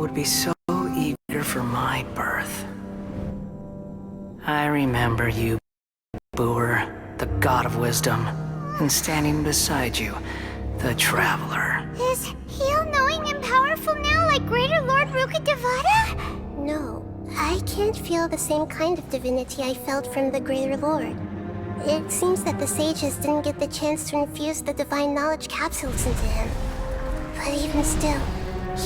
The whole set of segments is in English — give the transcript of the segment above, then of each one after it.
would be so eager for my birth. I remember you, Booer, the god of wisdom, and standing beside you, the traveler. Is he all-knowing and powerful now, like Greater Lord Rukkhadevata? No, I can't feel the same kind of divinity I felt from the Greater Lord. It seems that the sages didn't get the chance to infuse the divine knowledge capsules into him. But even still,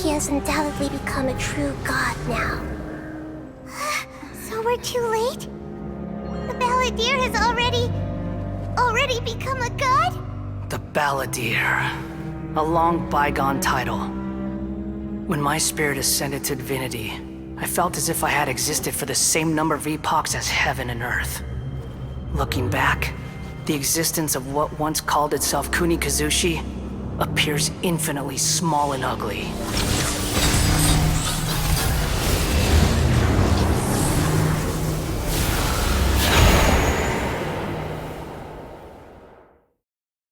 he has undoubtedly become a true god now. So we're too late? The Balladeer has already become a god? The Balladeer. A long bygone title. When my spirit ascended to divinity, I felt as if I had existed for the same number of epochs as heaven and earth. Looking back, the existence of what once called itself Kunikazushi appears infinitely small and ugly.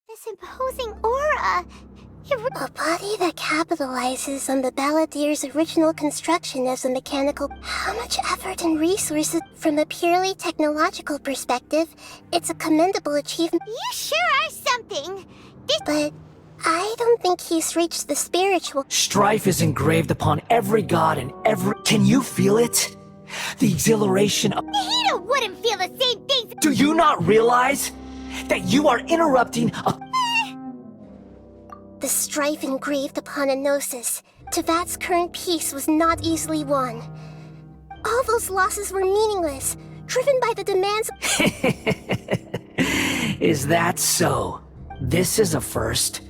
This imposing aura... A body that capitalizes on the Balladeer's original construction as a mechanical... How much effort and resources from a purely technological perspective, it's a commendable achievement. You sure are something! But I don't think he's reached the spiritual... Strife is engraved upon every god and every... Can you feel it? The exhilaration of... Nahida wouldn't feel the same things... Do you not realize that you are interrupting a... The strife engraved upon a gnosis. Tevat's current peace was not easily won. All those losses were meaningless, driven by the demands... Is that so? This is a first.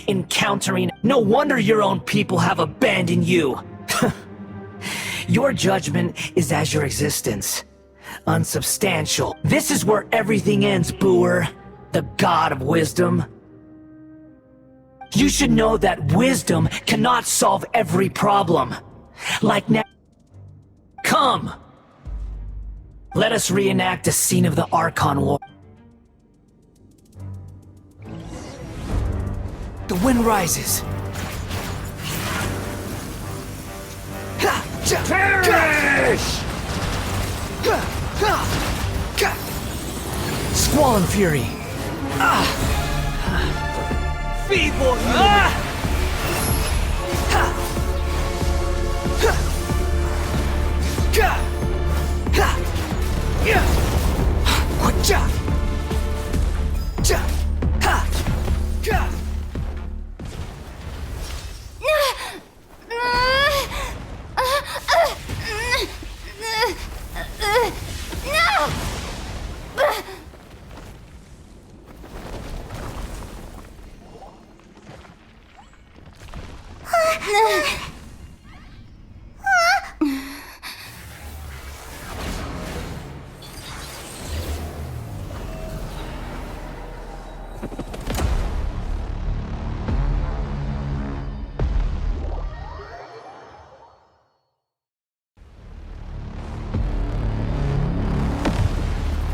Encountering... No wonder your own people have abandoned you! Your judgment is as your existence. Unsubstantial. This is where everything ends, Booer. The god of wisdom. You should know that wisdom cannot solve every problem. Like now... Come! Let us reenact a scene of the Archon War. The wind rises. Perish! Squall and fury. Feeble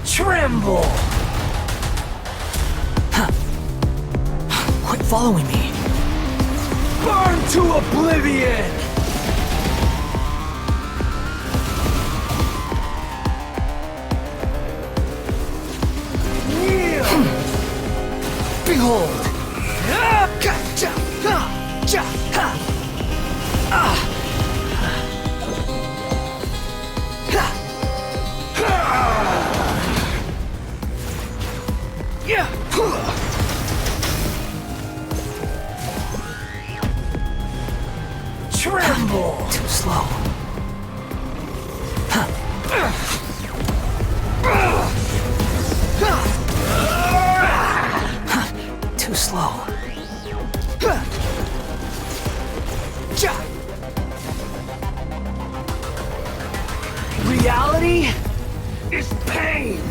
Tremble! Quit following me. burn to oblivion! Behold! Tremble! Too slow. Too slow. Reality is pain.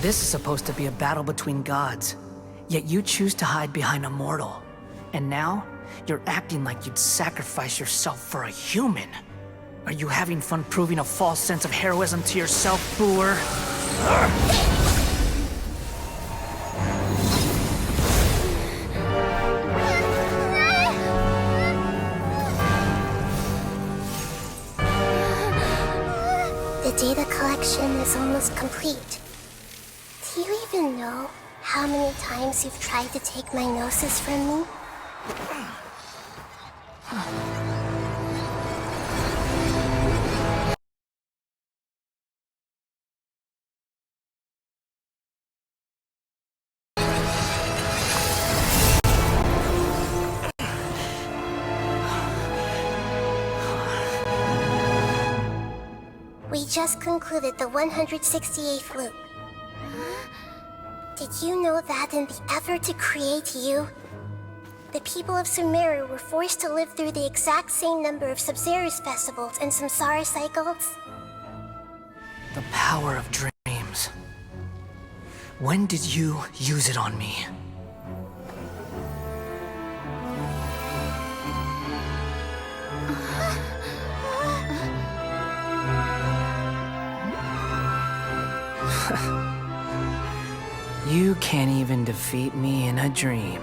This is supposed to be a battle between gods, yet you choose to hide behind a mortal. And now, you're acting like you'd sacrifice yourself for a human. Are you having fun proving a false sense of heroism to yourself, Booer? The data collection is almost complete. Do you even know how many times you've tried to take my gnosis from me? We just concluded the 168th loop. Did you know that in the effort to create you, the people of Sumeru were forced to live through the exact same number of Sub-Zerus festivals and Samsara cycles? The power of dreams. When did you use it on me? You can't even defeat me in a dream.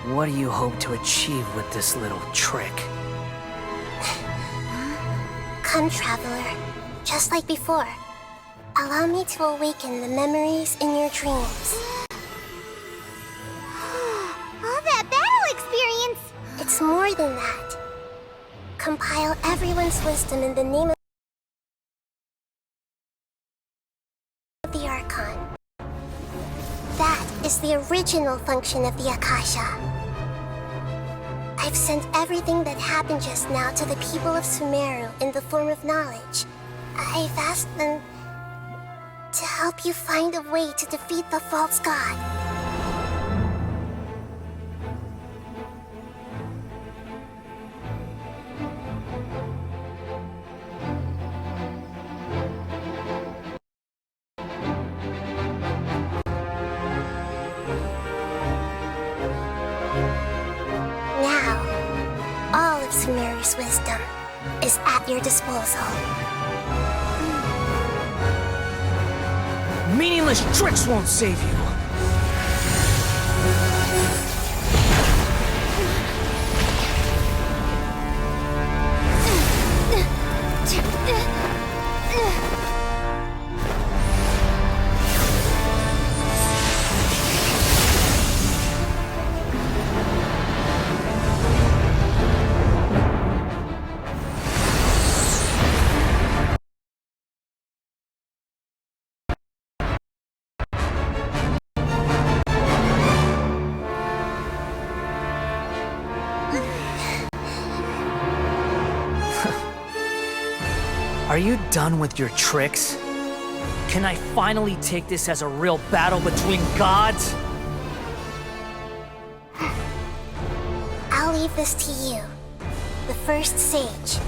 What do you hope to achieve with this little trick? Come, Traveler. Just like before. Allow me to awaken the memories in your dreams. All that battle experience! It's more than that. Compile everyone's wisdom in the name of the Archon. That is the original function of the Akasha. I've sent everything that happened just now to the people of Sumeru in the form of knowledge. I've asked them to help you find a way to defeat the false god. All of Sumeru's wisdom is at your disposal. Meaningless tricks won't save you! Are you done with your tricks? Can I finally take this as a real battle between gods? I'll leave this to you, the first sage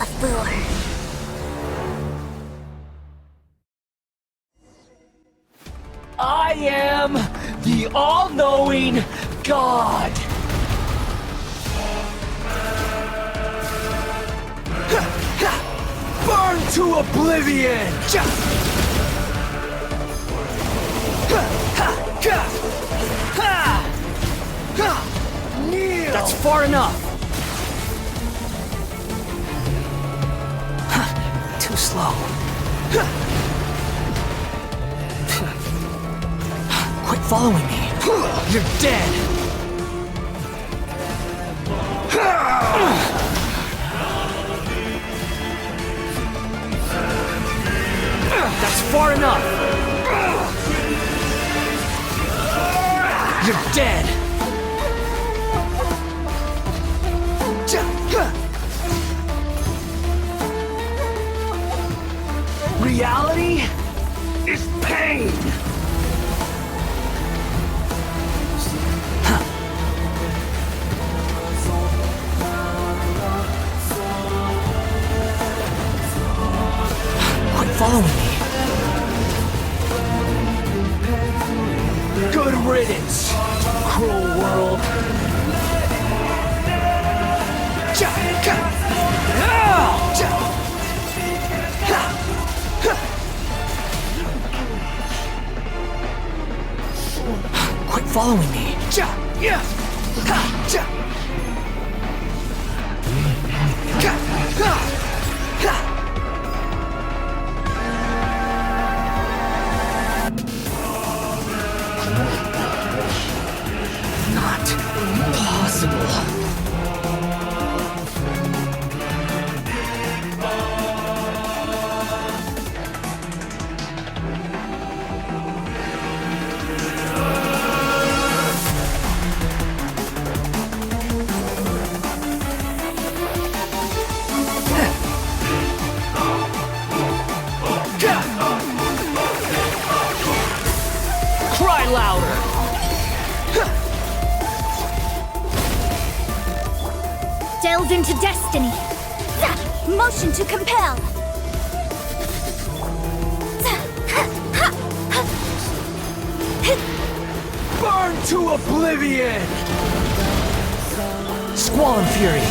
of Booer. I am the all-knowing God! Burn to oblivion! Kneel! That's far enough! Too slow. Quit following me. You're dead! That's far enough! You're dead! Reality is pain! Quit following me. Good riddance, cruel world. Quit following me. Not possible. Cry louder! Delve into destiny. Motion to compel. Burn to oblivion! Squall and fury.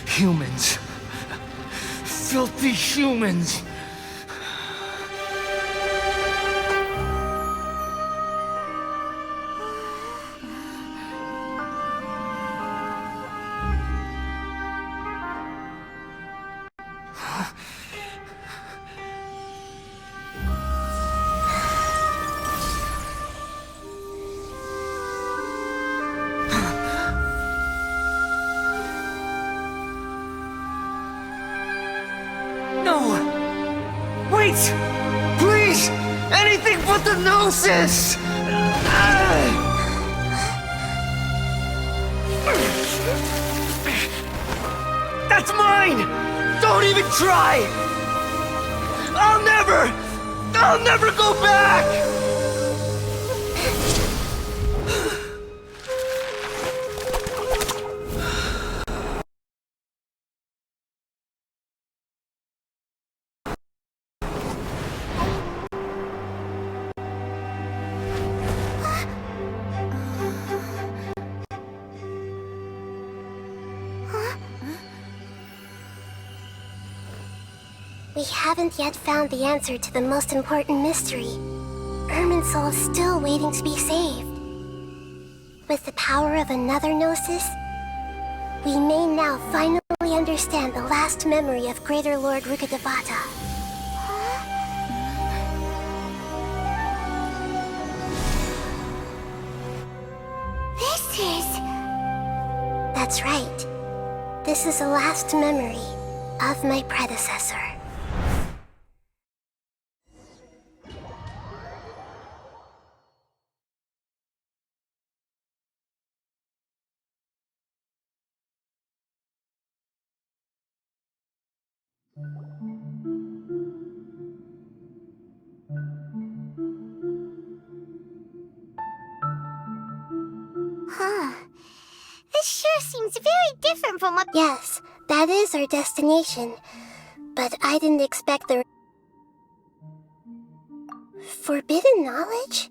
Humans. Filthy humans. No! Wait! Please! Anything but the Gnosis! That's mine! Don't even try! I'll never go back! We haven't yet found the answer to the most important mystery. Irminsul is still waiting to be saved. With the power of another Gnosis, we may now finally understand the last memory of Greater Lord Rukkhadevata. This is... That's right. This is the last memory of my predecessor. Huh. This sure seems very different from what... Yes, that is our destination. But I didn't expect the... Forbidden knowledge?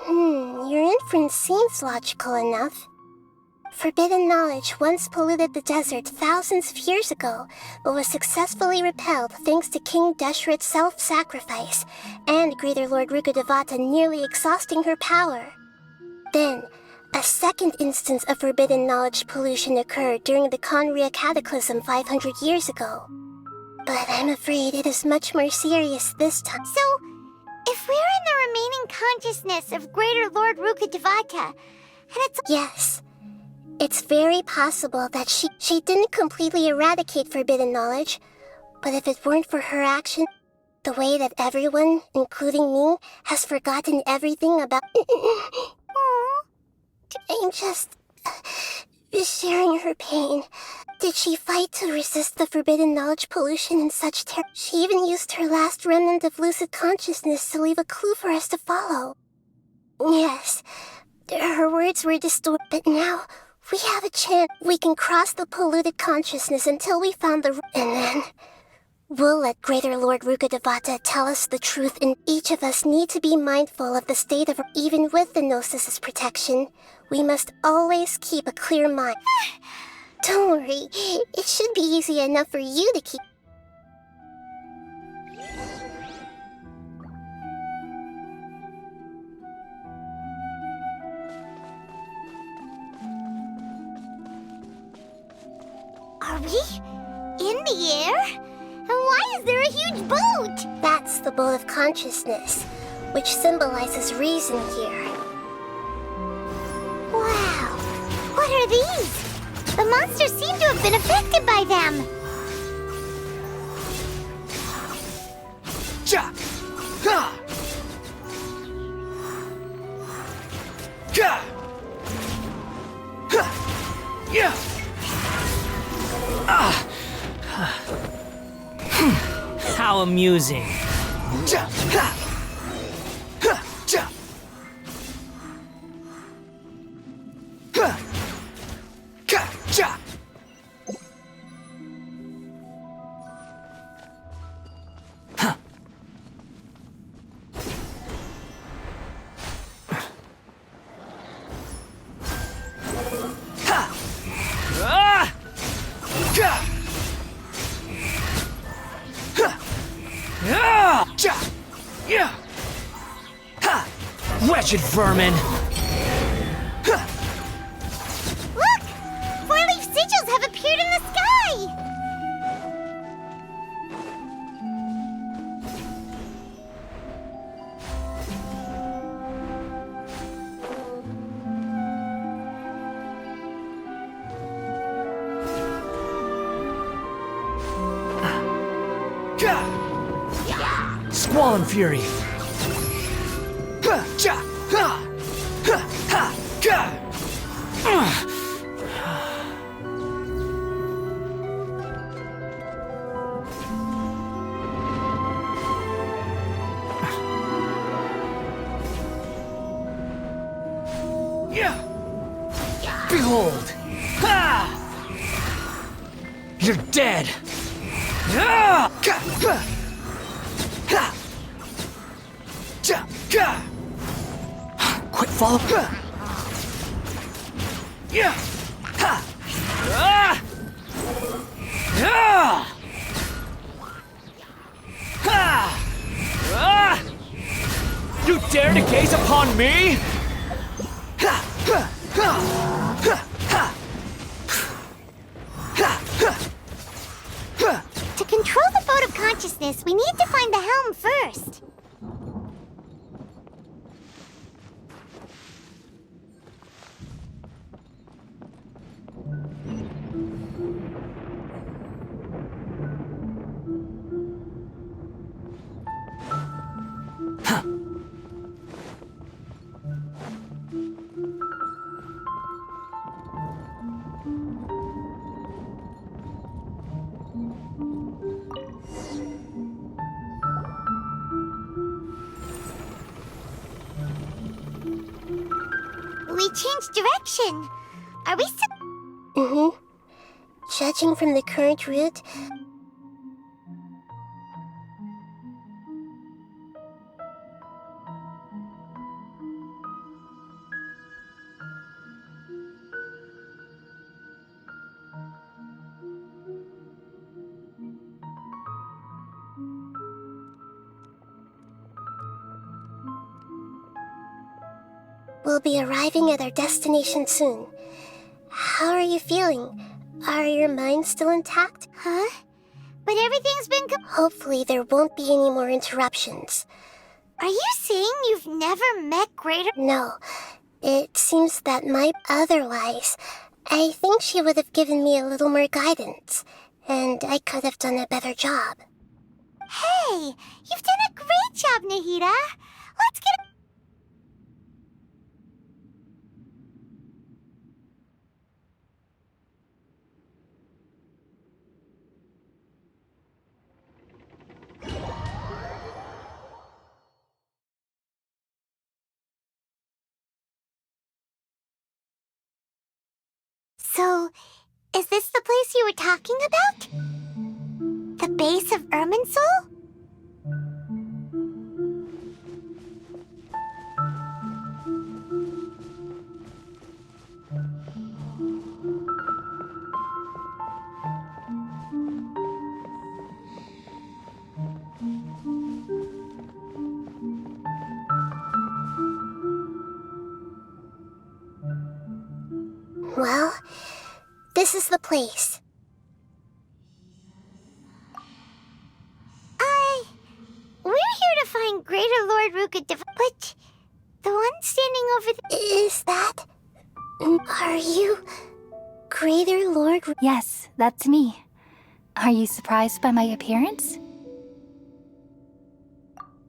Your inference seems logical enough. Forbidden knowledge once polluted the desert thousands of years ago, but was successfully repelled thanks to King Deshret's self-sacrifice, and Greater Lord Rukkhadevata nearly exhausting her power. Then, a second instance of forbidden knowledge pollution occurred during the Conria Cataclysm 500 years ago. But I'm afraid it is much more serious this time. So, if we're in the remaining consciousness of Greater Lord Rukkhadevata, and it's... Yes. It's very possible that she didn't completely eradicate forbidden knowledge, but if it weren't for her action, the way that everyone, including me, has forgotten everything about... I'm just... sharing her pain. Did she fight to resist the forbidden knowledge pollution in such terror? She even used her last remnant of lucid consciousness to leave a clue for us to follow. Yes, her words were distorted, but now we have a chance. We can cross the polluted consciousness until we found the... And then... we'll let Greater Lord Rukkhadevata tell us the truth, and each of us need to be mindful of the state of... Even with the Gnosis' protection, we must always keep a clear mind. Don't worry, it should be easy enough for you to keep... Are we in the air? And why is there a huge boat? That's the boat of consciousness, which symbolizes reason here. Wow, what are these? The monsters seem to have been affected by them. Ja! Ha! Ga! Ha! Yeah! Ah! How amusing. Ja! Ha! Ha! Ja! Ha! Ka! Ja! Ah! Ga! Ha! Ah! Ja! Yeah! Ha! Wretched vermin! Ha! Look! Four-leaf sigils have appeared in the sky! Ga! Squall and fury! Ha! Ja! Ha! Ha! Ha! Ga! Yeah! Behold! Ha! You're dead! Ah! Ga! Ha! Ha! Ja! Ga! Quick follow! Ha! Yeah! Ha! Ah! Ah! Ha! Ah! You dare to gaze upon me? Ha! Ha! Ha! Ha! Ha! Ha! Ha! Ha! To control the boat of consciousness, we need to find the helm first. We changed direction. Are we Mm-hmm. Judging from the current route, we'll be arriving at our destination soon. How are you feeling? Are your minds still intact? Huh? but everything's been Hopefully there won't be any more interruptions. Are you saying you've never met Greater? No, it seems that otherwise, I think she would have given me a little more guidance, and I could have done a better job. Hey, you've done a great job, Nahida. Let's get... So, is this the place you were talking about? The base of Irminsul? Well, this is the place. We're here to find Greater Lord Rukadeva, but the one standing over there... Is that... Are you... Greater Lord... Yes, that's me. Are you surprised by my appearance?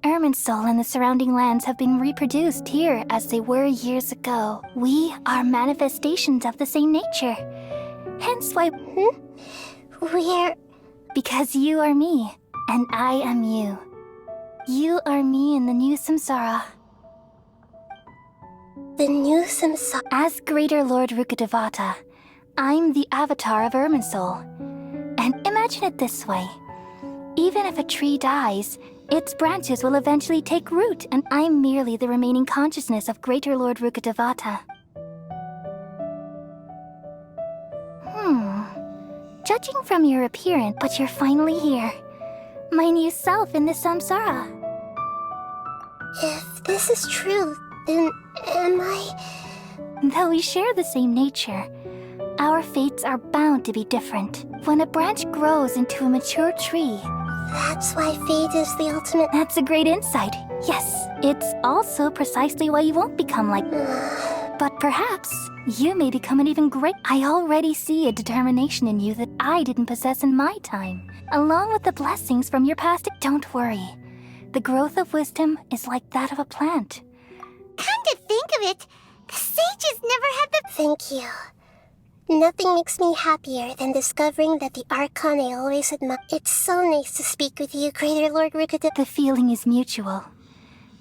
Irminsul and the surrounding lands have been reproduced here as they were years ago. We are manifestations of the same nature. Hence why... We're... Because you are me, and I am you. You are me in the new samsara. The new samsara... As Greater Lord Rukadevata, I'm the avatar of Irminsul. And imagine it this way. Even if a tree dies, its branches will eventually take root, and I'm merely the remaining consciousness of Greater Lord Rukadevata. Judging from your appearance, but you're finally here. My new self in the samsara. If this is true, then am I... Though we share the same nature, our fates are bound to be different. When a branch grows into a mature tree... That's why fate is the ultimate... That's a great insight. Yes, it's also precisely why you won't become like... But perhaps you may become an even great... I already see a determination in you that I didn't possess in my time. Along with the blessings from your past... Don't worry. The growth of wisdom is like that of a plant. Come to think of it, the sages never had the... Thank you. Nothing makes me happier than discovering that the Archon I always admired. It's so nice to speak with you, Greater Lord Rukadevata. The feeling is mutual.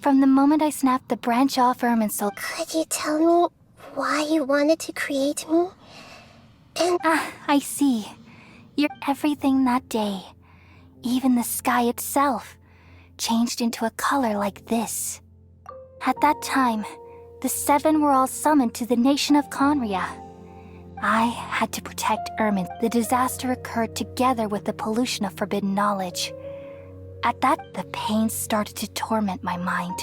From the moment I snapped the branch off Irminsul... Could you tell me why you wanted to create me? And... I see. You're everything that day. Even the sky itself changed into a color like this. At that time, the seven were all summoned to the nation of Conria. I had to protect Irmin. The disaster occurred together with the pollution of forbidden knowledge. At that, the pain started to torment my mind.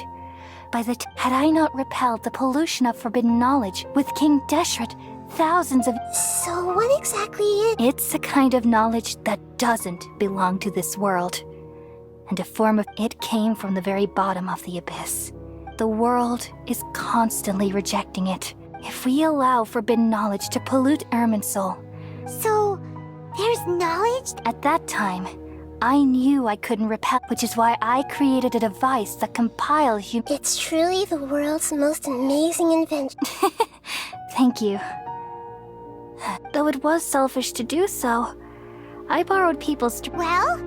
Had I not repelled the pollution of forbidden knowledge with King Deshret, thousands of... So what exactly is... It's a kind of knowledge that doesn't belong to this world. And a form of it came from the very bottom of the abyss. The world is constantly rejecting it. If we allow forbidden knowledge to pollute Irminsul... So, there's knowledge? At that time, I knew I couldn't repel, which is why I created a device that compiled It's truly the world's most amazing invention. Thank you. Though it was selfish to do so, I borrowed people's... Well,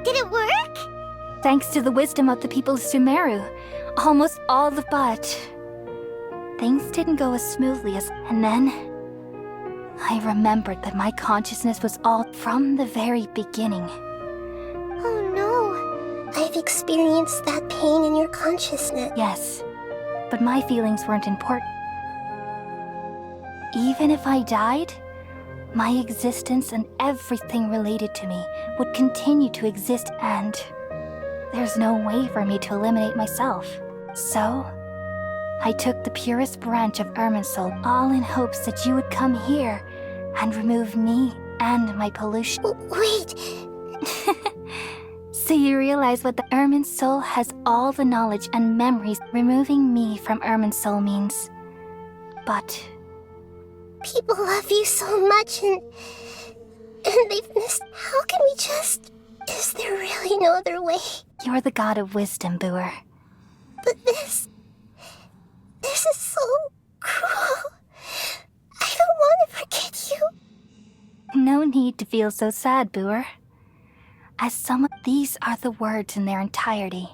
did it work? Thanks to the wisdom of the people of Sumeru, almost all the... But... things didn't go as smoothly as... And then... I remembered that my consciousness was all from the very beginning. Oh no. I've experienced that pain in your consciousness. Yes, but my feelings weren't important. Even if I died, my existence and everything related to me would continue to exist, and there's no way for me to eliminate myself. So, I took the purest branch of Irminsul, all in hopes that you would come here and remove me and my pollution. Wait, So you realize what the Ermin's soul has all the knowledge and memories. Removing me from Ermin's soul means. But People love you so much and they've missed. How can we just. Is there really no other way? you're the god of wisdom, Booer. But this is so cruel. I don't want to forget you. No need to feel so sad, Booer. As someone, these are the words in their entirety.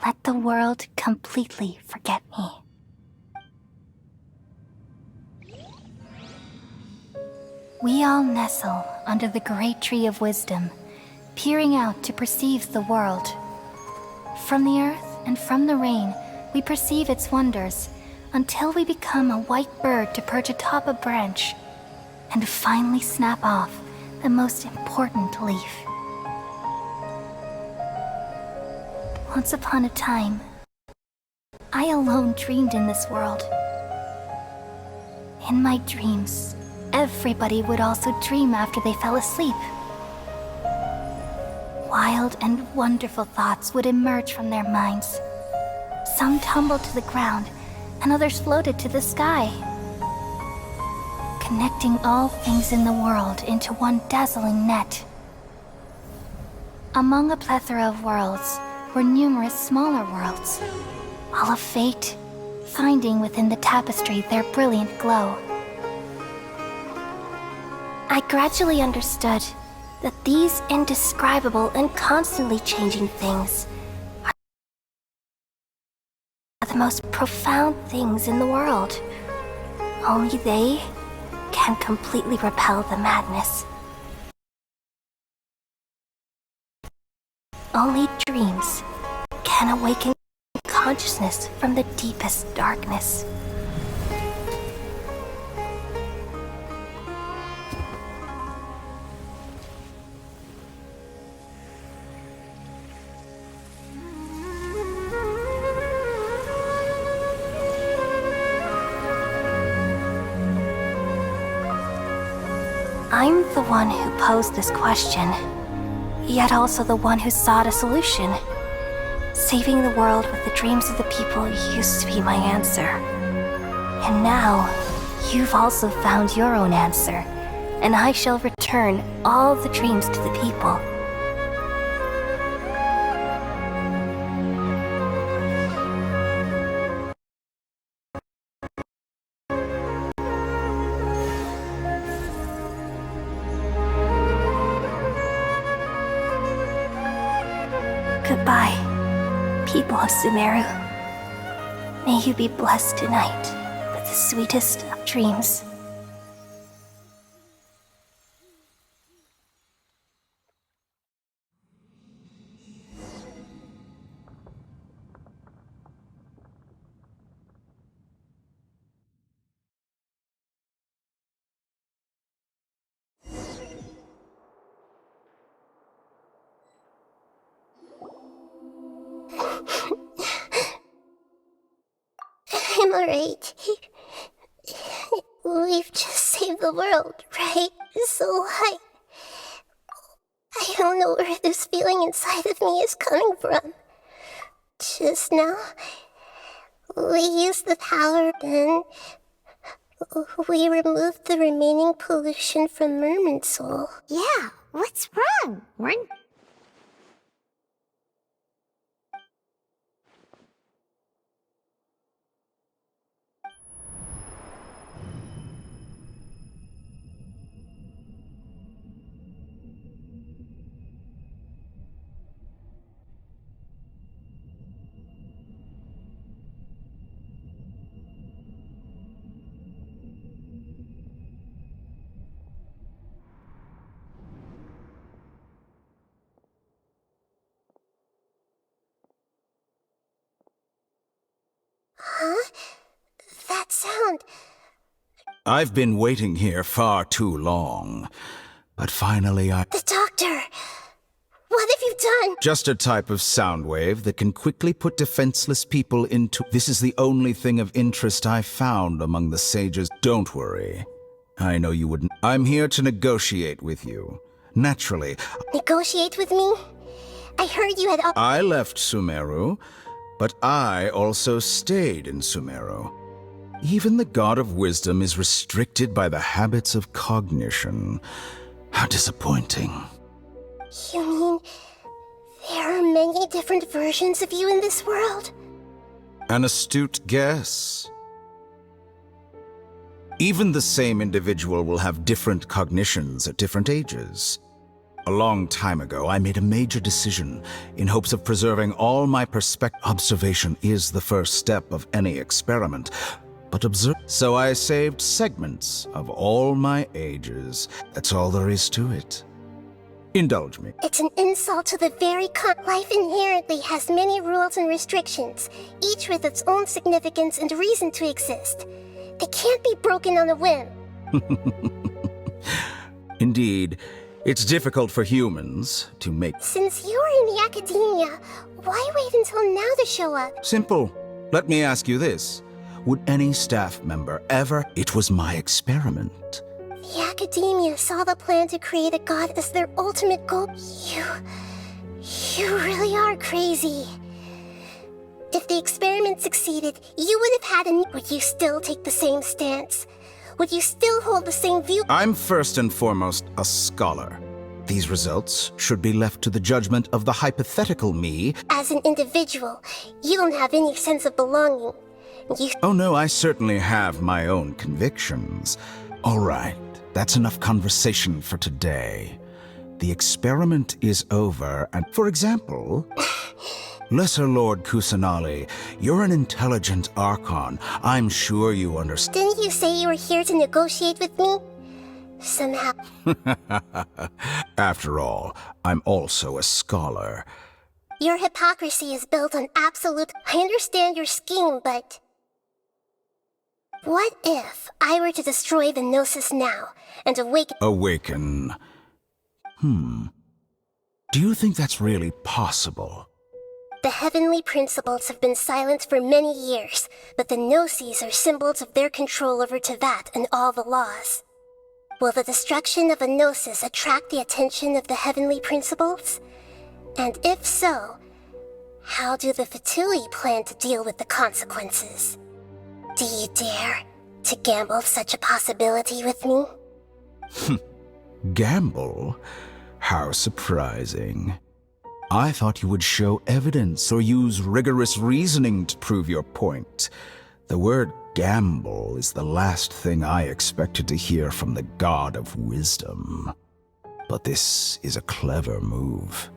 Let the world completely forget me. We all nestle under the great tree of wisdom, peering out to perceive the world. From the earth and from the rain, we perceive its wonders, until we become a white bird to perch atop a branch, and finally snap off the most important leaf. Once upon a time, I alone dreamed in this world. In my dreams, everybody would also dream after they fell asleep. Wild and wonderful thoughts would emerge from their minds. Some tumbled to the ground, and others floated to the sky, connecting all things in the world into one dazzling net. Among a plethora of worlds were numerous smaller worlds, all of fate, finding within the tapestry their brilliant glow. I gradually understood that these indescribable and constantly changing things are the most profound things in the world. Only they can completely repel the madness. Only dreams can awaken consciousness from the deepest darkness. I'm the one who posed this question, yet also the one who sought a solution. Saving the world with the dreams of the people used to be my answer. And now, you've also found your own answer, and I shall return all the dreams to the people. Goodbye, people of Sumeru. May you be blessed tonight with the sweetest of dreams. I'm alright. We've just saved the world, right? So I don't know where this feeling inside of me is coming from. Just now, we used the power, then we removed the remaining pollution from Merman's soul. Yeah, what's wrong? Huh? That sound. I've been waiting here far too long, but finally The doctor! What have you done? Just a type of sound wave that can quickly put defenseless people into... This is the only thing of interest I've found among the sages. Don't worry. I know you wouldn't... I'm here to negotiate with you. Naturally, Negotiate with me? I heard you had... I left Sumeru, but I also stayed in Sumeru. Even the god of wisdom is restricted by the habits of cognition. How disappointing. You mean there are many different versions of you in this world? An astute guess. Even the same individual will have different cognitions at different ages. A long time ago, I made a major decision in hopes of preserving all my perspective. Observation is the first step of any experiment, but so I saved segments of all my ages. That's all there is to it. Indulge me. It's an insult to the very life inherently has many rules and restrictions, each with its own significance and reason to exist. They can't be broken on a whim. Indeed, it's difficult for humans to make... Since you're in the academia, why wait until now to show up? Simple. Let me ask you this. Would any staff member ever... It was my experiment. The academia saw the plan to create a god as their ultimate goal. You really are crazy. If the experiment succeeded, you would have had a... Would you still take the same stance? Would you still hold the same view? I'm first and foremost a scholar. These results should be left to the judgment of the hypothetical me. As an individual, you don't have any sense of belonging. Oh no, I certainly have my own convictions. All right, that's enough conversation for today. The experiment is over, and for example... Lesser Lord Kusanali, you're an intelligent Archon. I'm sure you understand. Didn't you say you were here to negotiate with me? Somehow. After all, I'm also a scholar. Your hypocrisy is built on absolute... I understand your scheme, but... What if I were to destroy the Gnosis now, and awaken... Awaken... Do you think that's really possible? The heavenly principles have been silent for many years, but the Gnosis are symbols of their control over Tevat and all the laws. Will the destruction of a Gnosis attract the attention of the heavenly principles? And if so, how do the Fatui plan to deal with the consequences? Do you dare to gamble such a possibility with me? Gamble? How surprising. I thought you would show evidence or use rigorous reasoning to prove your point. The word gamble is the last thing I expected to hear from the god of wisdom. But this is a clever move.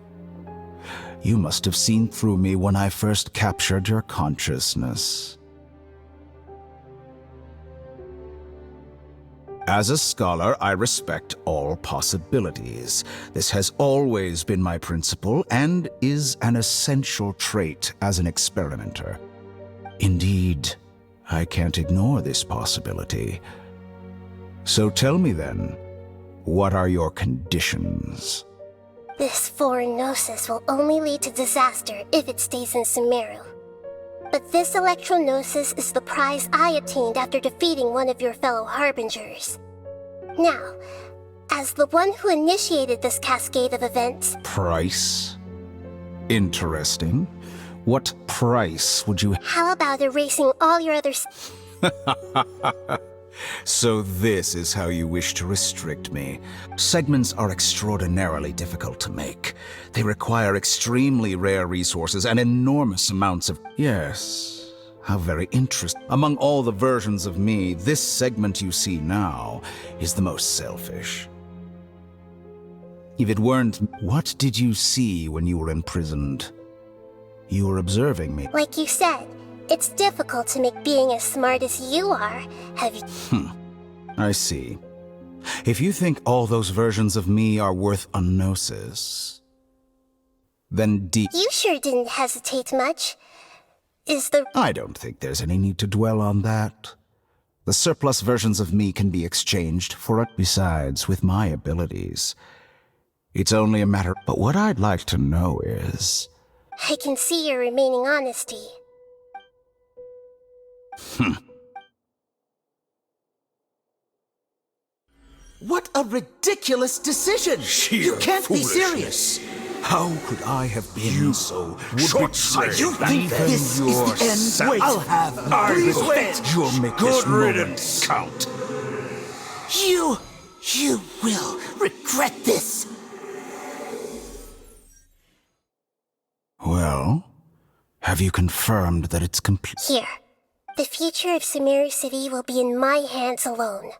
You must have seen through me when I first captured your consciousness. As a scholar, I respect all possibilities. This has always been my principle and is an essential trait as an experimenter. Indeed, I can't ignore this possibility. So tell me then, what are your conditions? This foreign Gnosis will only lead to disaster if it stays in Sumeru. But this Electro-Gnosis is the prize I obtained after defeating one of your fellow Harbingers. Now, as the one who initiated this cascade of events... Price? Interesting. What price would you... How about erasing all your other... So this is how you wish to restrict me. Segments are extraordinarily difficult to make. They require extremely rare resources and enormous amounts of... Yes, how very interesting. Among all the versions of me, this segment you see now is the most selfish. If it weren't... What did you see when you were imprisoned? You were observing me. Like you said, it's difficult to make being as smart as you are. Have you... I see. If you think all those versions of me are worth a gnosis, then You sure didn't hesitate much. Is the... I don't think there's any need to dwell on that. The surplus versions of me can be exchanged for it. Besides, with my abilities, it's only a matter... But what I'd like to know is... I can see your remaining honesty. What a a ridiculous decision! You can't be serious! How could I have been so short-sighted? You think that this is the end? Wait, I'll have Please wait! You'll make this moment count. You will regret this. Well, have you confirmed that it's complete? Here. The future of Sumeru City will be in my hands alone.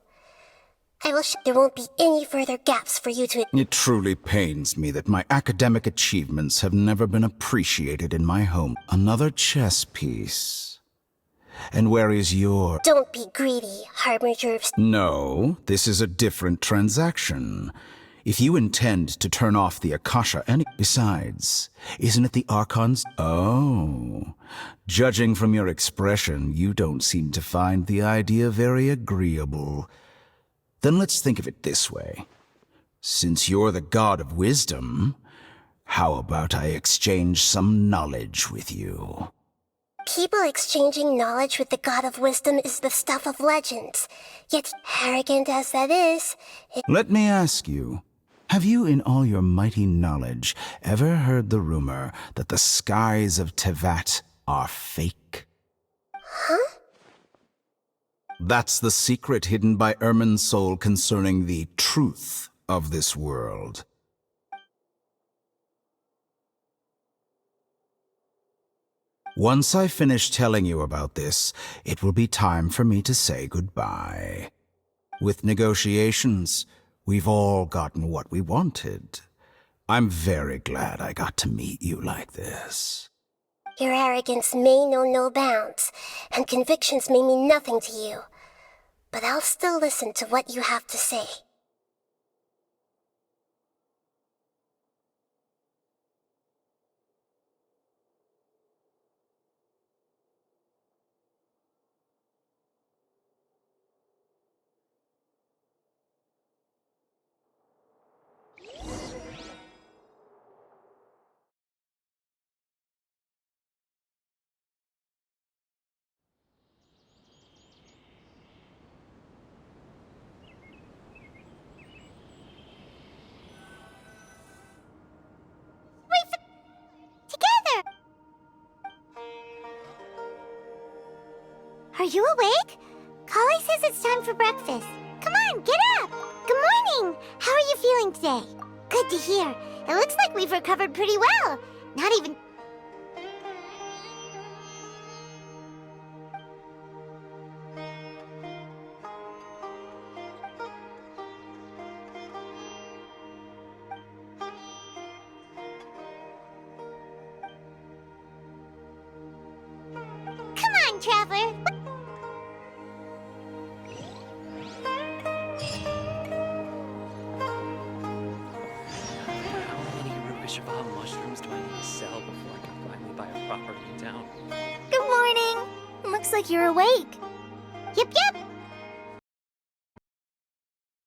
I will there won't be any further gaps for you to... It truly pains me that my academic achievements have never been appreciated in my home. Another chess piece. And where is your... Don't be greedy, Harbinger of... No, this is a different transaction. If you intend to turn off the Akasha Besides, isn't it the Archon's... Oh. Judging from your expression, you don't seem to find the idea very agreeable. Then let's think of it this way. Since you're the god of wisdom, how about I exchange some knowledge with you? People exchanging knowledge with the god of wisdom is the stuff of legends. Yet, arrogant as that is... Let me ask you, have you in all your mighty knowledge ever heard the rumor that the skies of Tevat are fake? Huh? That's the secret hidden by Ermin's soul concerning the truth of this world. Once I finish telling you about this, it will be time for me to say goodbye. With negotiations, we've all gotten what we wanted. I'm very glad I got to meet you like this. Your arrogance may know no bounds, and convictions may mean nothing to you. But I'll still listen to what you have to say. Are you awake? Kali says it's time for breakfast. Come on, get up! Good morning! How are you feeling today? Good to hear. It looks like we've recovered pretty well. Not even... Come on, Traveler! Mushrooms do I need to sell before I can finally buy a property in town? Good morning! Looks like you're awake. Yep, yep.